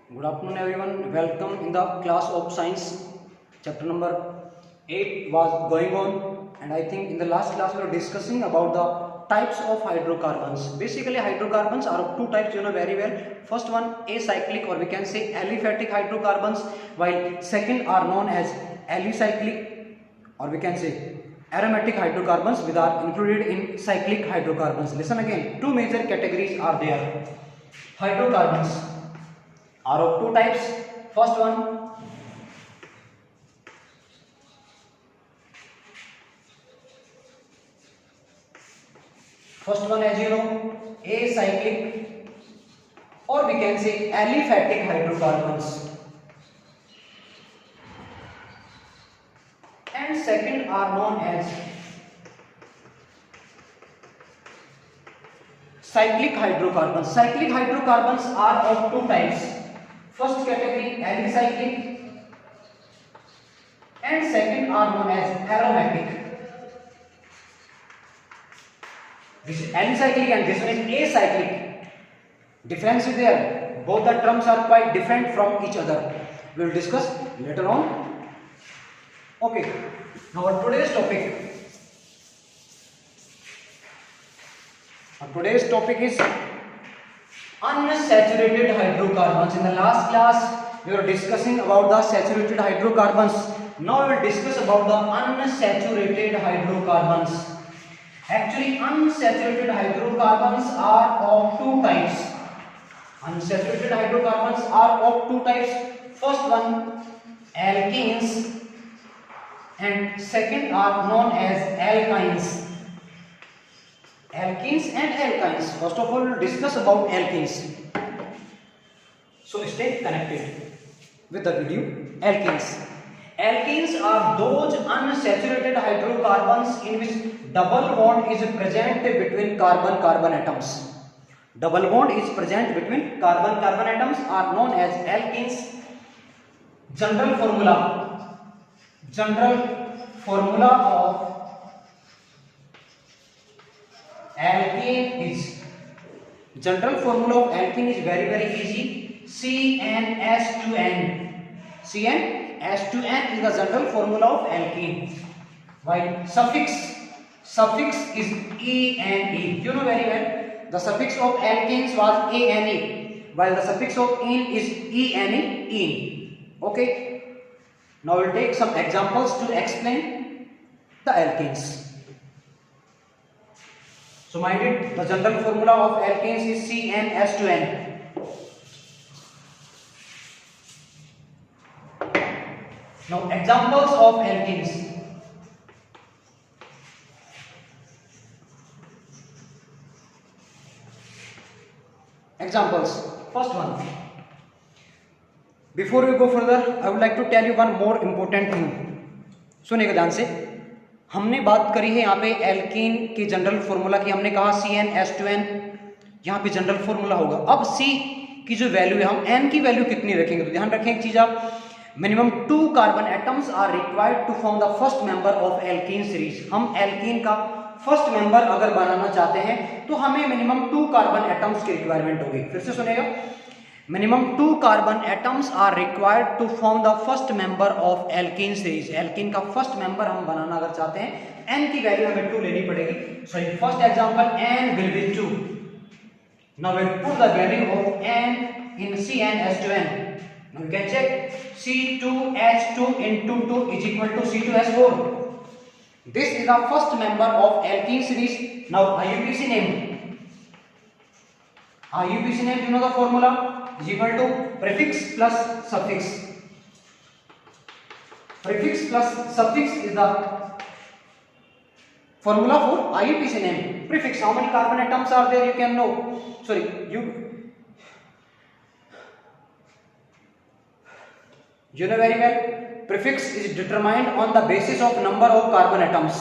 Good afternoon, everyone. Welcome in the class of science. Chapter number 8 was going on, and I think in the last class we were discussing about the types of hydrocarbons. Basically, hydrocarbons are of two types, you know very well. First one, acyclic, or we can say aliphatic hydrocarbons, while second are known as alicyclic, or we can say aromatic hydrocarbons, which are included in cyclic hydrocarbons. Listen again, two major categories are there. Hydrocarbons are of two types. First one as you know, acyclic, or we can say aliphatic hydrocarbons, and second are known as cyclic hydrocarbons. Cyclic hydrocarbons are of two types. First category alicyclic, and second are known as aromatic. This is alicyclic and this one is acyclic. Difference is there. Both the terms are quite different from each other. We will discuss later on. Okay. Now today's topic is unsaturated hydrocarbons. In the last class we were discussing about the saturated hydrocarbons. Now we will discuss about the unsaturated hydrocarbons. Actually, unsaturated hydrocarbons are of two types. Unsaturated hydrocarbons are of two types. First one, alkenes, and second are known as alkynes. Alkenes and alkynes. First of all, we will discuss about alkenes. So stay connected with the video. Alkenes. Alkenes are those unsaturated hydrocarbons in which double bond is present between carbon-carbon atoms. Double bond is present between carbon-carbon atoms are known as alkenes. General formula of alkene is very easy. CnH2n. CnH2n is the general formula of alkene. While suffix is ene. You know very well. The suffix of alkenes was ane, while the suffix of ene is ene. Okay. Now we'll take some examples to explain the alkenes. So mind it, the general formula of alkenes is CnH2n. Now examples of alkenes. Examples. First one. Before we go further, I would like to tell you one more important thing. सुनिएगा ध्यान से. हमने बात करी है यहाँ पे alkene के जनरल फॉर्मूला की. हमने कहा CnH2n, यहाँ पे जनरल फॉर्मूला होगा. अब C की जो वैल्यू है, हम N की वैल्यू कितनी रखेंगे? तो ध्यान रखें एक चीज आप, minimum 2 carbon atoms are required to form the first member of alkene series. हम एल्कीन का फर्स्ट मेंबर अगर बनाना चाहते हैं तो हमें मिनिमम 2 कार्बन एटम्स की रिक्वायरमेंट होगी. फिर से सुनिएगा, minimum 2 carbon atoms are required to form the first member of alkene series. Alkene का फर्स्ट मेंबर हम बनाना अगर चाहते हैं, N की वैल्यू हमें 2 लेनी पड़ेगी. So in first example N will be 2. Now we'll put the value of N in CnH2n. Now you can check C2H2 into 2 is equal to C2H4. This is the first member of alkene series. Now IUPAC name. You know the formula is equal to prefix plus suffix. Prefix plus suffix is the formula for IUPAC name. Prefix, how many carbon atoms are there? You can know. You know very well. Prefix is determined on the basis of number of carbon atoms.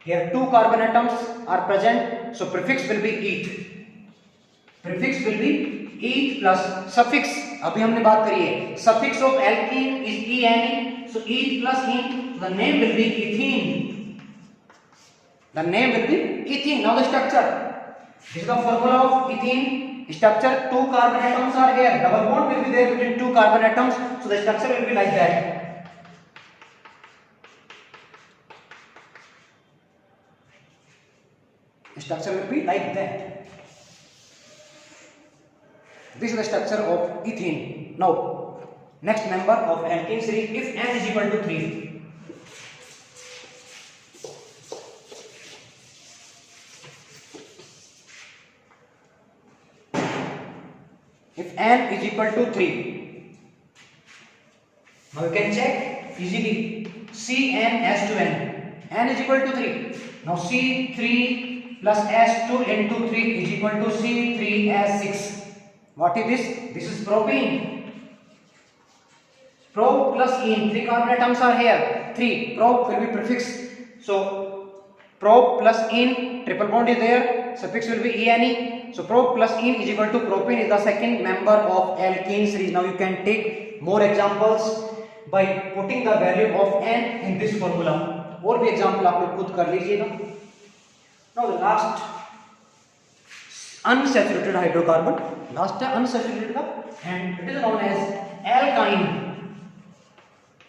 Here 2 carbon atoms are present, so prefix will be eth. Prefix will be eth plus suffix. अभी हमने बात करी है, suffix of alkene is ene, so eth plus ene, so the name will be ethene. The name will be ethene. Now the structure. This is the formula of ethene. Structure, 2 carbon atoms are here. Double bond will be there between two carbon atoms, so the structure will be like that. The structure will be like that. This is the structure of ethene. Now, next member of alkene series, if n is equal to 3. If n is equal to 3, now you can check easily. CnS2n, n is equal to 3. Now C3 plus S2 into 3 is equal to C3S6. What is this? This is propene. Pro plus ene, 3 carbon atoms are here. 3, pro will be prefix. So pro plus ene, triple bond is there. Suffix will be ene. So pro plus ene is equal to propene is the second member of alkene series. Now you can take more examples by putting the value of n in this formula. और भी example आप लोग खुद कर लीजिएगा. Now the last unsaturated hydrocarbon, last है unsaturated का, and it is known as alkyne.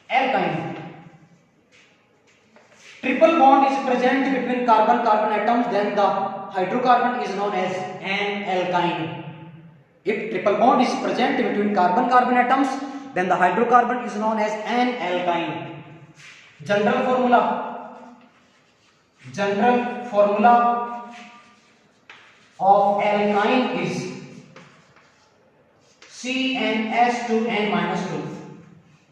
Alkyne. Triple bond is present between carbon-carbon atoms, then the hydrocarbon is known as an alkyne. If triple bond is present between carbon-carbon atoms, then the hydrocarbon is known as an alkyne. General formula of alkyne is CnS2n-2.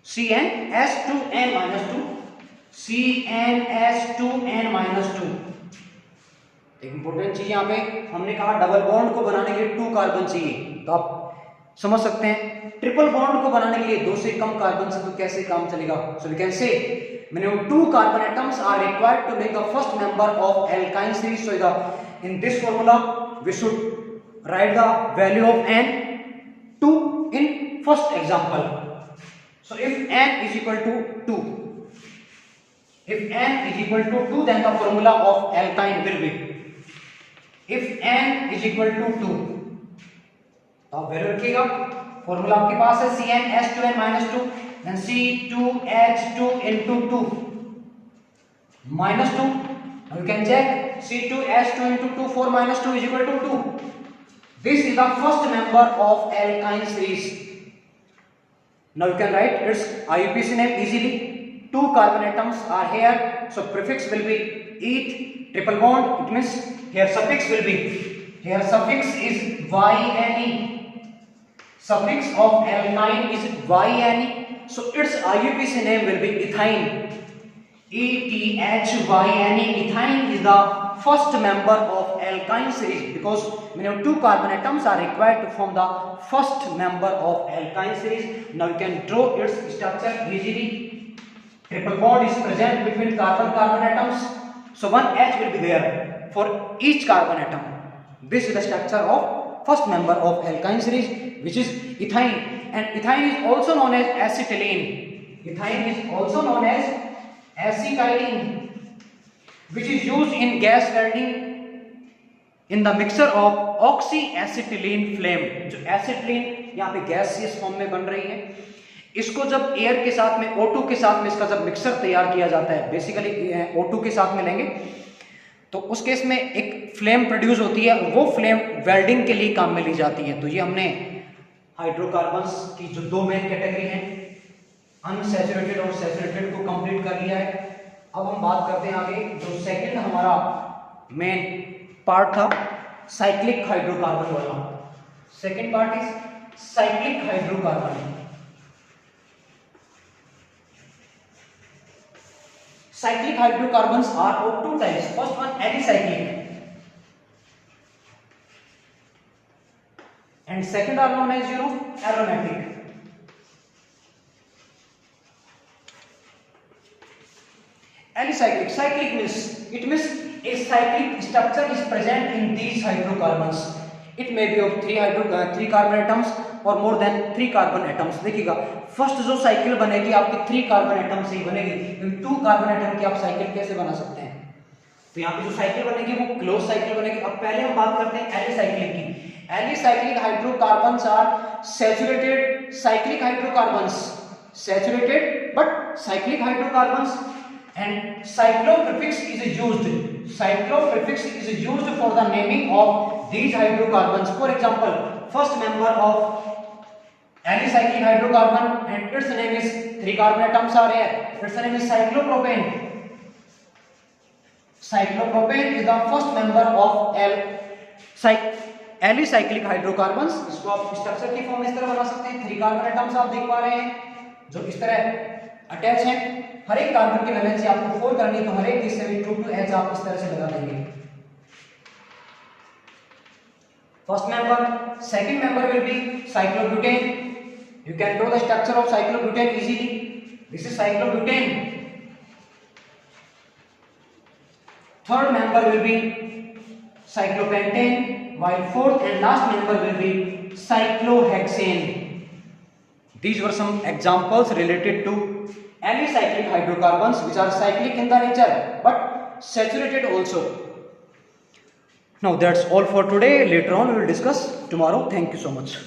CnS2n-2. CnS2n-2. एक important चीज यहाँ पे हमने कहा double bond को बनाने के लिए 2 कार्बन चाहिए, तो आप समझ सकते हैं ट्रिपल बॉन्ड को बनाने के लिए 2 से कम कार्बन से तो कैसे काम चलेगा. So we can say minimum 2 carbon atoms are required to make the first member of alkyne series. So in this formula we should write the value of n2 in first example. So if n is equal to 2, then the formula of alkyne will be, if n is equal to 2, तो आप value रखिएगा. Formula आपके पास है CnS2n-2, then C2H2 into 2 minus 2. Now you can check C2H2 into 2, 4 minus 2 is equal to 2. This is the first member of alkyne series. Now you can write its IUPAC name easily. 2 carbon atoms are here, so prefix will be eth, triple bond. It means here suffix will be, here suffix is yne. Suffix of alkyne is yne. So its IUPAC name will be ethyne. ETHYNE. Ethyne is the first member of alkyne series because minimum 2 carbon atoms are required to form the first member of alkyne series. Now you can draw its structure easily. Triple bond is present between carbon-carbon atoms. So one H will be there for each carbon atom. This is the structure of first member of alkyne series, which is ethyne. And ethyne is also known as acetylene. Ethyne is also known as acetylene, which is used in gas welding in the mixture of oxyacetylene flame. जो acetylene यहाँ पे gaseous form में बन रही है, इसको जब air के साथ में O2 के साथ में इसका जब मिक्सर तैयार किया जाता है, बेसिकली O2 के साथ में लेंगे तो उस केस में एक फ्लेम प्रोड्यूस होती है, वो फ्लेम वेल्डिंग के लिए काम में ली जाती है. तो ये हमने हाइड्रोकार्बन्स की जो 2 मेन कैटेगरी हैं, अनसैचुरेटेड और सैचुरेटेड, को कंप्लीट कर लिया है. अब हम बात करते हैं आगे जो सेकंड हमारा मेन पार्ट था, साइक्लिक हाइड्रोकार्बन वाला. Second part is cyclic hydrocarbon. Cyclic hydrocarbons are of 2 types. First one alicyclic, and second are known as aromatic. Alicyclic, cyclic means it means a cyclic structure is present in these hydrocarbons. It may be of 3 carbon atoms or more than 3 carbon atoms. देखिएगा first जो cycle बनेगी आपकी 3 carbon atom से ही बनेगी, 2 carbon atom की आप cycle कैसे बना सकते हैं. तो यहाँ पे जो साइकिल बनेगी वो क्लोज साइकिल बनेगी. अब पहले हम बात करते हैं एलिसाइक्लिक की. Alicyclic hydrocarbons are saturated cyclic hydrocarbons, saturated but cyclic hydrocarbons, and cycloprefix is used. Cycloprefix is used for the naming of these hydrocarbons. For example, first member of alicyclic hydrocarbon and its name is, 3 carbon atoms are here. Its name is cyclopropane. Cyclopropane is the first member of alicyclic hydrocarbons. इसको आप structure की form इस तरह बना सकते हैं। 3 carbon atoms आप देख पा रहे हैं जो इस तरह अटैच हैं। हर एक कार्बन की वैलेंसी आपको 4 करनी है, तो हर एक की 2 आप इस तरह से लगा देंगे। First member, second member will be cyclobutane. You can draw the structure of cyclobutane easily. This is cyclobutane. Third member will be cyclopentane, while fourth and last member will be cyclohexane. These were some examples related to alicyclic hydrocarbons, which are cyclic in the nature but saturated also. Now that's all for today. Later on we will discuss tomorrow. Thank you so much.